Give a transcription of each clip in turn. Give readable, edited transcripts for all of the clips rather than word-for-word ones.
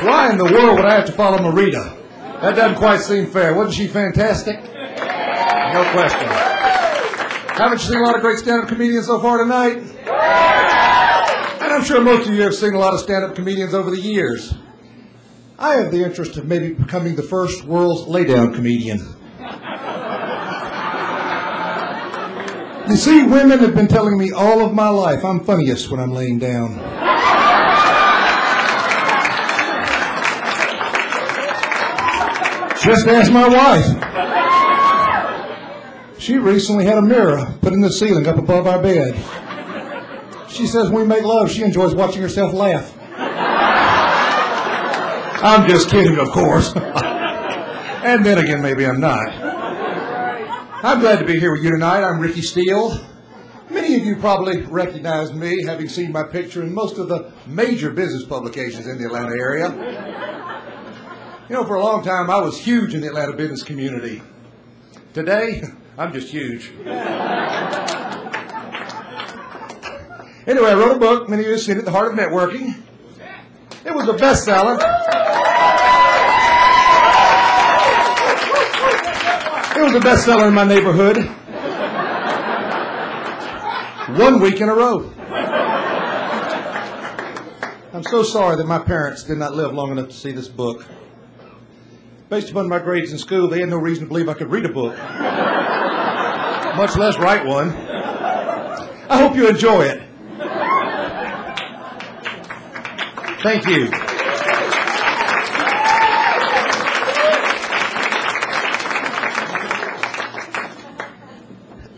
Why in the world would I have to follow Marita? That doesn't quite seem fair. Wasn't she fantastic? No question. Haven't you seen a lot of great stand-up comedians so far tonight? And I'm sure most of you have seen a lot of stand-up comedians over the years. I have the interest of maybe becoming the first world's lay-down comedian. You see, women have been telling me all of my life I'm funniest when I'm laying down. Just ask my wife. She recently had a mirror put in the ceiling up above our bed. She says when we make love, she enjoys watching herself laugh. I'm just kidding, of course. And then again, maybe I'm not. I'm glad to be here with you tonight. I'm Ricky Steele. Many of you probably recognize me, having seen my picture in most of the major business publications in the Atlanta area. You know, for a long time, I was huge in the Atlanta business community. Today, I'm just huge. Anyway, I wrote a book. Many of you have seen it, The Heart of Networking. It was a bestseller. It was a bestseller in my neighborhood. 1 week in a row. I'm so sorry that my parents did not live long enough to see this book. Based upon my grades in school, they had no reason to believe I could read a book, much less write one. I hope you enjoy it. Thank you.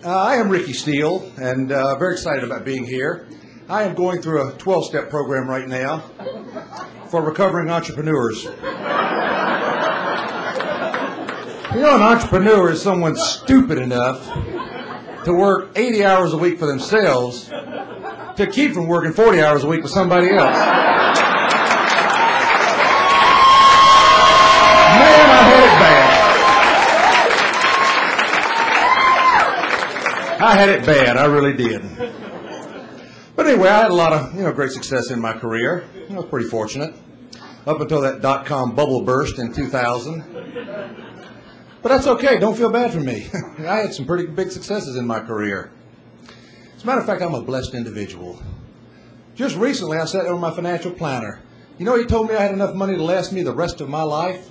I am Ricky Steele, and very excited about being here. I am going through a 12-step program right now for recovering entrepreneurs. You know, an entrepreneur is someone stupid enough to work 80 hours a week for themselves to keep from working 40 hours a week with somebody else. Man, I had it bad. I had it bad. I really did. But anyway, I had a lot of, great success in my career. I was pretty fortunate up until that dot-com bubble burst in 2000. But that's okay. Don't feel bad for me. I had some pretty big successes in my career. As a matter of fact, I'm a blessed individual. Just recently, I sat there with my financial planner. You know, he told me I had enough money to last me the rest of my life,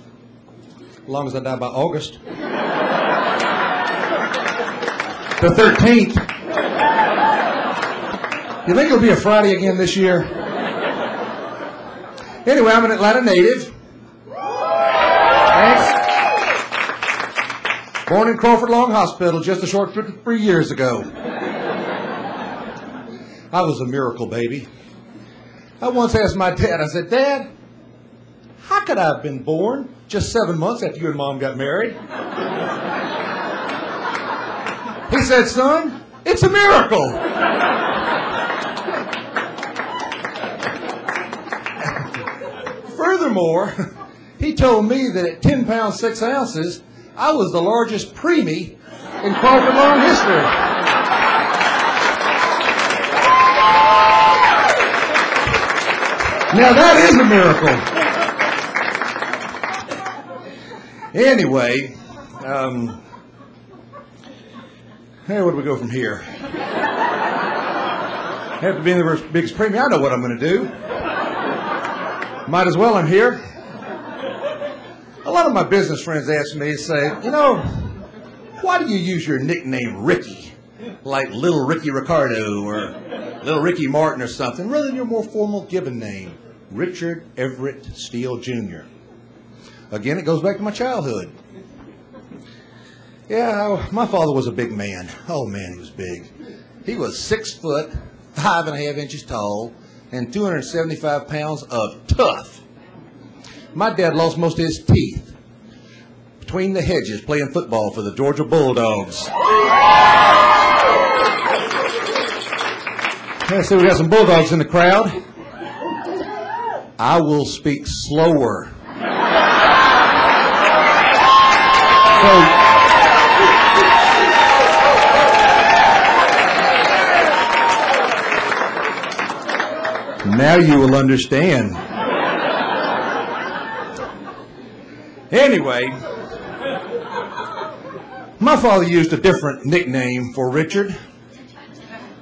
as long as I die by August the 13th. You think it'll be a Friday again this year? Anyway, I'm an Atlanta native. Thanks. Born in Crawford Long Hospital just a short 3 years ago. I was a miracle baby. I once asked my dad, I said, Dad, how could I have been born just 7 months after you and Mom got married? He said, son, it's a miracle. Furthermore, he told me that at 10 pounds 6 ounces, I was the largest preemie in Crawford Long history. Now that is a miracle. Anyway, hey, where do we go from here? Have to be in the biggest preemie. I know what I'm going to do. Might as well. I'm here. A lot of my business friends ask me, say, why do you use your nickname Ricky, like Little Ricky Ricardo or Little Ricky Martin or something, rather than your more formal given name, Richard Everett Steele Jr.? Again, it goes back to my childhood. Yeah, my father was a big man. Oh, man, he was big. He was 6 foot, 5.5 inches tall, and 275 pounds of tough. My dad lost most of his teeth between the hedges playing football for the Georgia Bulldogs. Let's see, we got some Bulldogs in the crowd. I will speak slower. Now you will understand. Anyway, my father used a different nickname for Richard.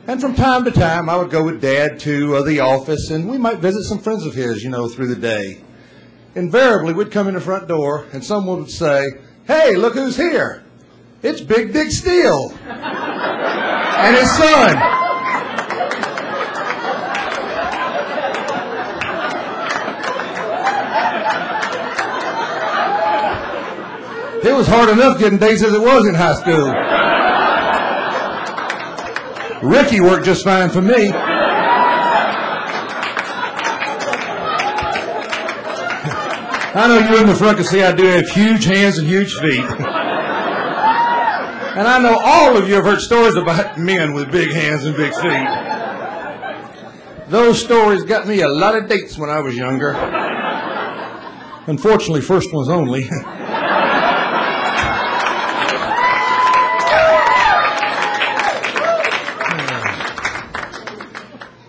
And from time to time, I would go with Dad to the office, and we might visit some friends of his, through the day. Invariably, we'd come in the front door, and someone would say, "Hey, look who's here. It's Big Dick Steele and his son." It was hard enough getting dates as it was in high school. Ricky worked just fine for me. I know you in the front can see I do have huge hands and huge feet. And I know all of you have heard stories about men with big hands and big feet. Those stories got me a lot of dates when I was younger. Unfortunately, first ones only.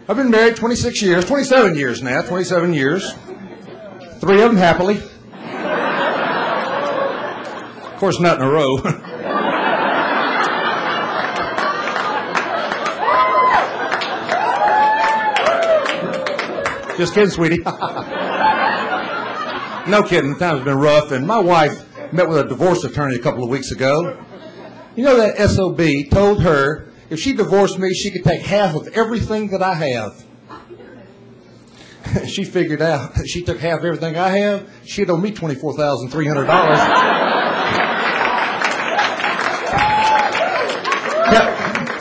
I've been married 27 years now, 27 years. 3 of them happily. Of course, not in a row. Just kidding, sweetie. No kidding, the time's been rough, and my wife met with a divorce attorney a couple of weeks ago. You know that SOB told her if she divorced me, she could take half of everything that I have. She figured out that she took half of everything I have, she'd owe me $24,300.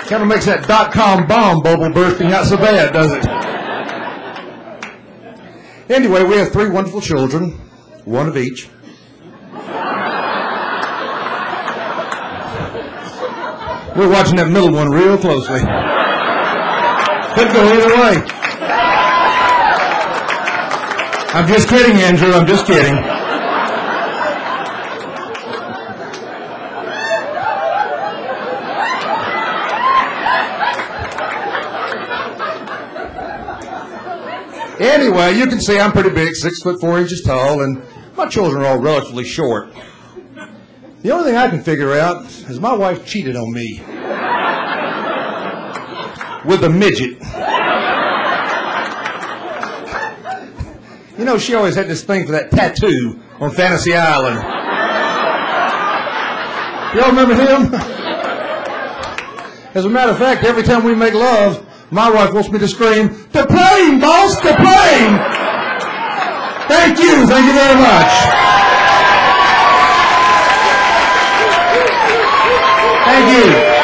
Kind of makes that .com bomb bubble bursting not so bad, does it? Anyway, we have 3 wonderful children, 1 of each. We're watching that middle one real closely. Could go either way. I'm just kidding, Andrew. I'm just kidding. Anyway, you can see I'm pretty big, 6 foot 4 inches tall, and my children are all relatively short. The only thing I can figure out is my wife cheated on me with a midget. She always had this thing for that tattoo on Fantasy Island. Y'all remember him? As a matter of fact, every time we make love, my wife wants me to scream, "The plane, boss, the plane!" Thank you very much. Thank you.